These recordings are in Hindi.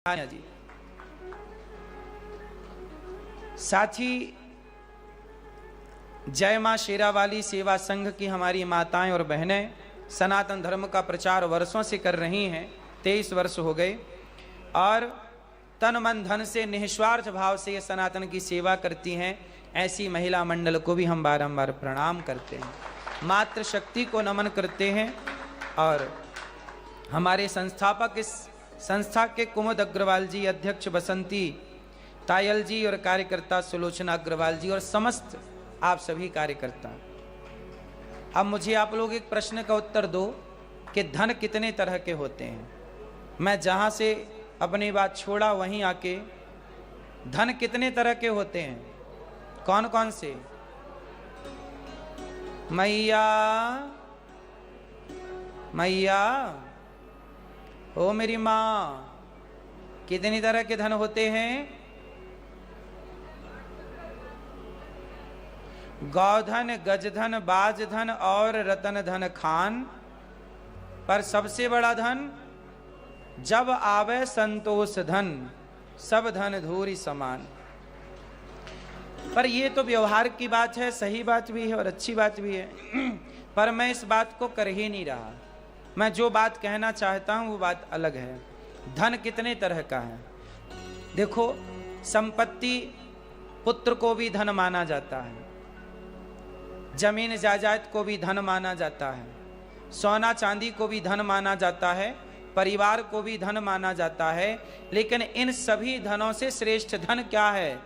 जी साथी जय मां शेरावाली सेवा संघ की हमारी माताएं और बहनें सनातन धर्म का प्रचार वर्षों से कर रही हैं। 23 वर्ष हो गए और तन मन धन से निस्वार्थ भाव से ये सनातन की सेवा करती हैं। ऐसी महिला मंडल को भी हम बारंबार प्रणाम करते हैं, मातृ शक्ति को नमन करते हैं। और हमारे संस्थापक इस संस्था के कुमुद अग्रवाल जी, अध्यक्ष बसंती तायल जी और कार्यकर्ता सुलोचना अग्रवाल जी और समस्त आप सभी कार्यकर्ता। अब मुझे आप लोग एक प्रश्न का उत्तर दो कि धन कितने तरह के होते हैं। मैं जहां से अपनी बात छोड़ा वहीं आके धन कितने तरह के होते हैं, कौन कौन से? मैया मैया ओ मेरी माँ, कितनी तरह के धन होते हैं? गौधन, गजधन, बाजधन और रतन धन खान। पर सबसे बड़ा धन जब आवे संतोष धन, सब धन धूरी समान। पर ये तो व्यवहार की बात है, सही बात भी है और अच्छी बात भी है। पर मैं इस बात को कर ही नहीं रहा। मैं जो बात कहना चाहता हूं वो बात अलग है। धन कितने तरह का है देखो। संपत्ति, पुत्र को भी धन माना जाता है, जमीन जायदाद को भी धन माना जाता है, सोना चांदी को भी धन माना जाता है, परिवार को भी धन माना जाता है। लेकिन इन सभी धनों से श्रेष्ठ धन क्या है?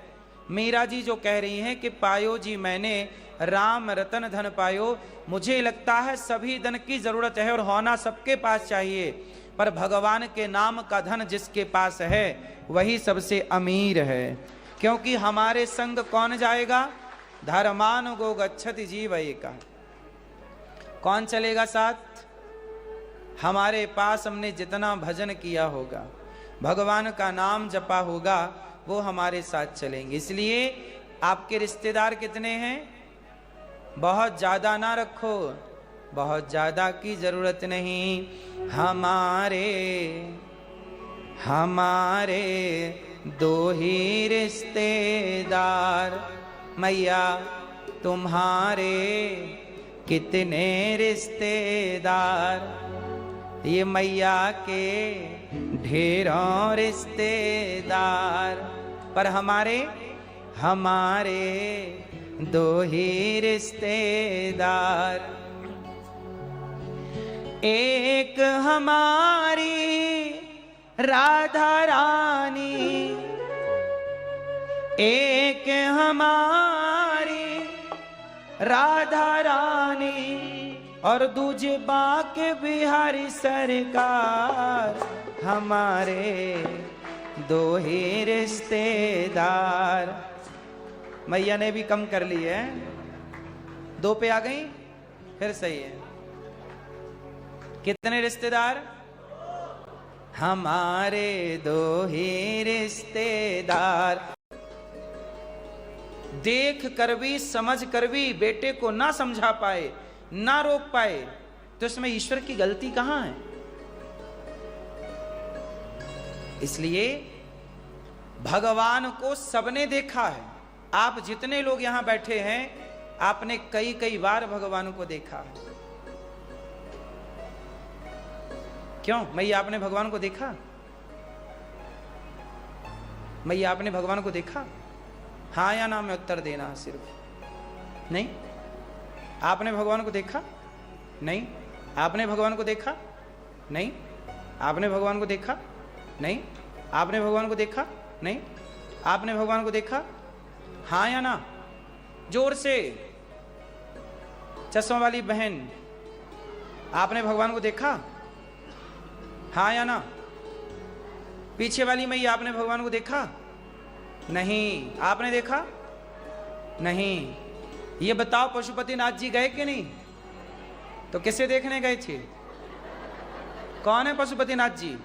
मीरा जी जो कह रही हैं कि पायो जी मैंने राम रतन धन पायो। मुझे लगता है सभी धन की जरूरत है और होना सबके पास चाहिए, पर भगवान के नाम का धन जिसके पास है वही सबसे अमीर है। क्योंकि हमारे संग कौन जाएगा? धर्मान गो गच्छति जीव एका। कौन चलेगा साथ? हमारे पास हमने जितना भजन किया होगा, भगवान का नाम जपा होगा, वो हमारे साथ चलेंगे। इसलिए आपके रिश्तेदार कितने हैं? बहुत ज्यादा ना रखो, बहुत ज्यादा की जरूरत नहीं। हमारे हमारे दो ही रिश्तेदार, मैया तुम्हारे कितने रिश्तेदार। ये मैया के ढेरों रिश्तेदार, पर हमारे हमारे दो ही रिश्तेदार। एक हमारी राधा रानी, एक हमारी राधा रानी और दूजे बाके बिहारी सरकार। हमारे दो ही रिश्तेदार। मैया ने भी कम कर ली है, 2 पे आ गई, फिर सही है। कितने रिश्तेदार? हमारे दो ही रिश्तेदार। देख कर भी समझ कर भी बेटे को ना समझा पाए, ना रोक पाए, तो इसमें ईश्वर की गलती कहां है? इसलिए भगवान को सबने देखा है। आप जितने लोग यहां बैठे हैं, आपने कई कई बार भगवान को देखा है। क्यों मैया, आपने भगवान को देखा? मैया आपने भगवान को देखा? हाँ या ना में उत्तर देना। सिर्फ नहीं। आपने भगवान को देखा? नहीं। आपने भगवान को देखा? नहीं। आपने भगवान को देखा? नहीं। आपने भगवान को देखा? नहीं। आपने भगवान को देखा? हाँ या ना, जोर से। चश्मा वाली बहन, आपने भगवान को देखा? हाँ या ना। पीछे वाली मैया, आपने भगवान को देखा? नहीं। आपने देखा? नहीं। ये बताओ पशुपतिनाथ जी गए कि नहीं? तो किसे देखने गए थे? कौन है पशुपतिनाथ जी?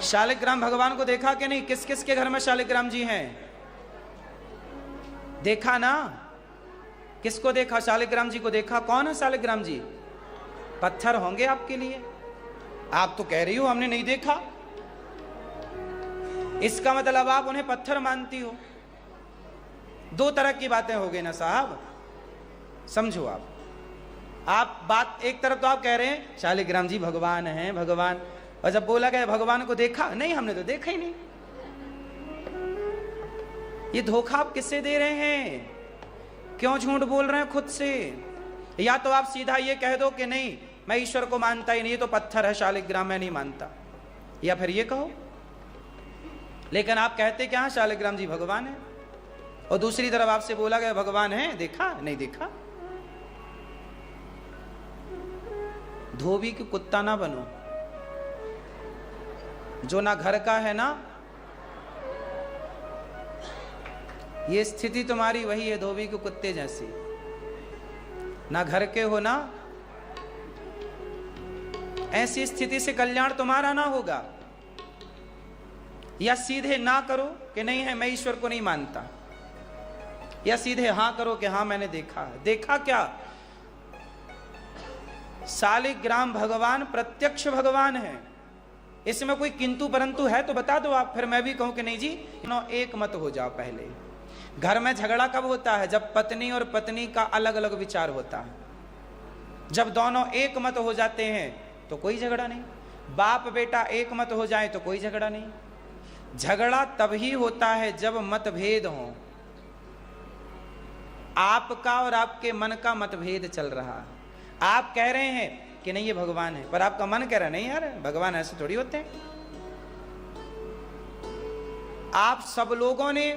शालिग्राम भगवान को देखा कि नहीं? किस किस के घर में शालिग्राम जी हैं? देखा ना? किसको देखा? शालिग्राम जी को देखा। कौन है शालिग्राम जी? पत्थर होंगे आपके लिए। आप तो कह रही हो हमने नहीं देखा, इसका मतलब आप उन्हें पत्थर मानती हो। दो तरह की बातें हो गई ना साहब, समझो आप बात एक तरफ तो आप कह रहे हैं शालिग्राम जी भगवान हैं भगवान, और जब बोला गया भगवान को देखा नहीं, हमने तो देखा ही नहीं। ये धोखा आप किससे दे रहे हैं? क्यों झूठ बोल रहे हैं खुद से? या तो आप सीधा ये कह दो कि नहीं मैं ईश्वर को मानता ही नहीं, ये तो पत्थर है शालिग्राम, मैं नहीं मानता, या फिर ये कहो। लेकिन आप कहते क्या शालिग्राम जी भगवान है, और दूसरी तरफ आपसे बोला गया भगवान है, देखा नहीं देखा। धोबी की कुत्ता ना बनो, जो ना घर का है ना, ये स्थिति तुम्हारी वही है धोबी के कुत्ते जैसी। ना घर के हो ना, ऐसी स्थिति से कल्याण तुम्हारा ना होगा। या सीधे ना करो कि नहीं है मैं ईश्वर को नहीं मानता, या सीधे हां करो कि हां मैंने देखा। देखा क्या? शालिग्राम भगवान प्रत्यक्ष भगवान है, इसमें कोई किंतु परंतु है तो बता दो आप, फिर मैं भी कहूं कि नहीं जी एक मत हो जाओ। पहले घर में झगड़ा कब होता है? जब पत्नी और पत्नी का अलग अलग विचार होता है। जब दोनों एक मत हो जाते हैं तो कोई झगड़ा नहीं। बाप बेटा एक मत हो जाए तो कोई झगड़ा नहीं। झगड़ा तभी होता है जब मतभेद हो। आपका और आपके मन का मतभेद चल रहा है। आप कह रहे हैं कि नहीं ये भगवान है, पर आपका मन कह रहा है नहीं यार भगवान ऐसे थोड़ी होते हैं। आप सब लोगों ने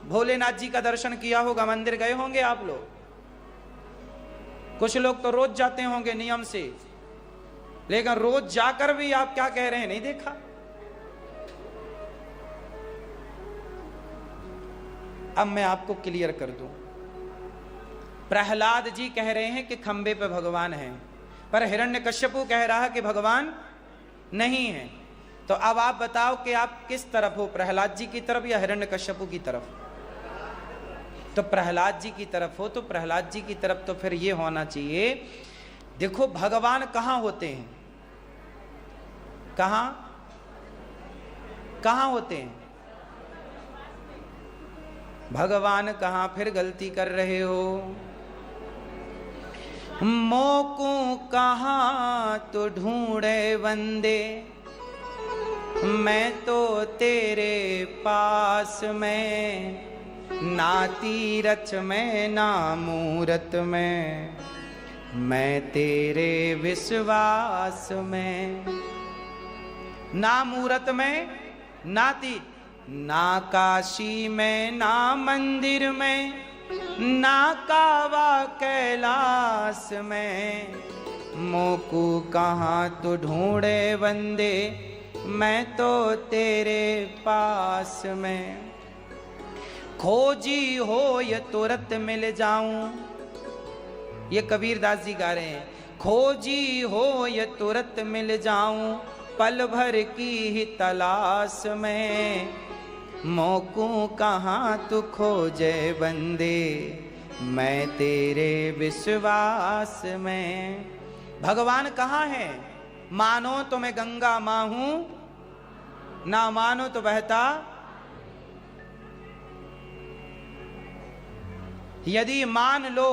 भोलेनाथ जी का दर्शन किया होगा, मंदिर गए होंगे आप लोग। कुछ लोग तो रोज जाते होंगे नियम से, लेकिन रोज जाकर भी आप क्या कह रहे हैं? नहीं देखा। अब मैं आपको क्लियर कर दूं। प्रहलाद जी कह रहे हैं कि खंबे पे भगवान है, पर हिरण्यकश्यपु कह रहा है कि भगवान नहीं है। तो अब आप बताओ कि आप किस तरफ हो, प्रहलाद जी की तरफ या हिरण्यकश्यपु की तरफ? तो प्रहलाद जी की तरफ हो तो प्रहलाद जी की तरफ तो फिर ये होना चाहिए। देखो भगवान कहां होते हैं? कहां कहां होते हैं भगवान? कहां फिर गलती कर रहे हो? मोकू कहां तो ढूंढे बंदे, मैं तो तेरे पास में, ना तीरथ में ना मूरत में, मैं तेरे विश्वास में। ना मूरत में ना काशी में ना मंदिर में, ना कावा कैलाश में, मोकू कहाँ तो ढूंढे बंदे, मैं तो तेरे पास में। खोजी हो ये तुरंत मिल जाऊं, ये कबीरदास जी गा रहे हैं। खोजी हो ये तुरंत मिल जाऊं, पल भर की ही तलाश में, मोकू कहाँ तू खोजे बंदे, मैं तेरे विश्वास में। भगवान कहाँ है? मानो तो मैं गंगा माँ हूं, ना मानो तो बहता। यदि मान लो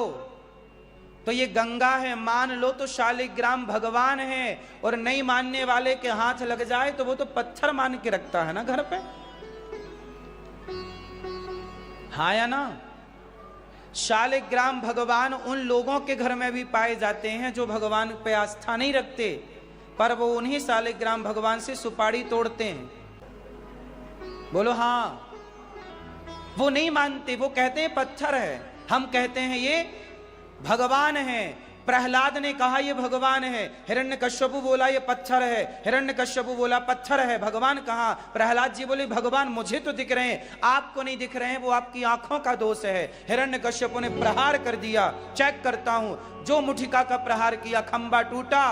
तो ये गंगा है, मान लो तो शालिग्राम भगवान है, और नहीं मानने वाले के हाथ लग जाए तो वो तो पत्थर मान के रखता है ना घर पे। हाँ या ना? शालिग्राम भगवान उन लोगों के घर में भी पाए जाते हैं जो भगवान पे आस्था नहीं रखते, पर वो उन्हीं शालिग्राम भगवान से सुपारी तोड़ते हैं। बोलो हाँ। वो नहीं मानते, वो कहते हैं पत्थर है, हम कहते हैं ये भगवान है। प्रहलाद ने कहा ये भगवान है, हिरण्यकश्यपु बोला ये पत्थर है, हिरण्यकश्यपु बोला पत्थर है, भगवान कहाँ? प्रहलाद जी बोले भगवान मुझे तो दिख रहे हैं, आपको नहीं दिख रहे हैं, वो आपकी आंखों का दोष है। हिरण्यकश्यपु ने प्रहार कर दिया, चेक करता हूं, जो मुठिका का प्रहार किया खंबा टूटा।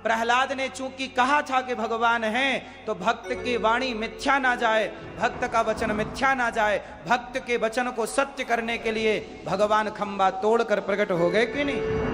प्रहलाद ने चूंकि कहा था कि भगवान हैं, तो भक्त की वाणी मिथ्या ना जाए, भक्त का वचन मिथ्या ना जाए, भक्त के वचन को सत्य करने के लिए भगवान खंबा तोड़कर प्रकट हो गए कि नहीं?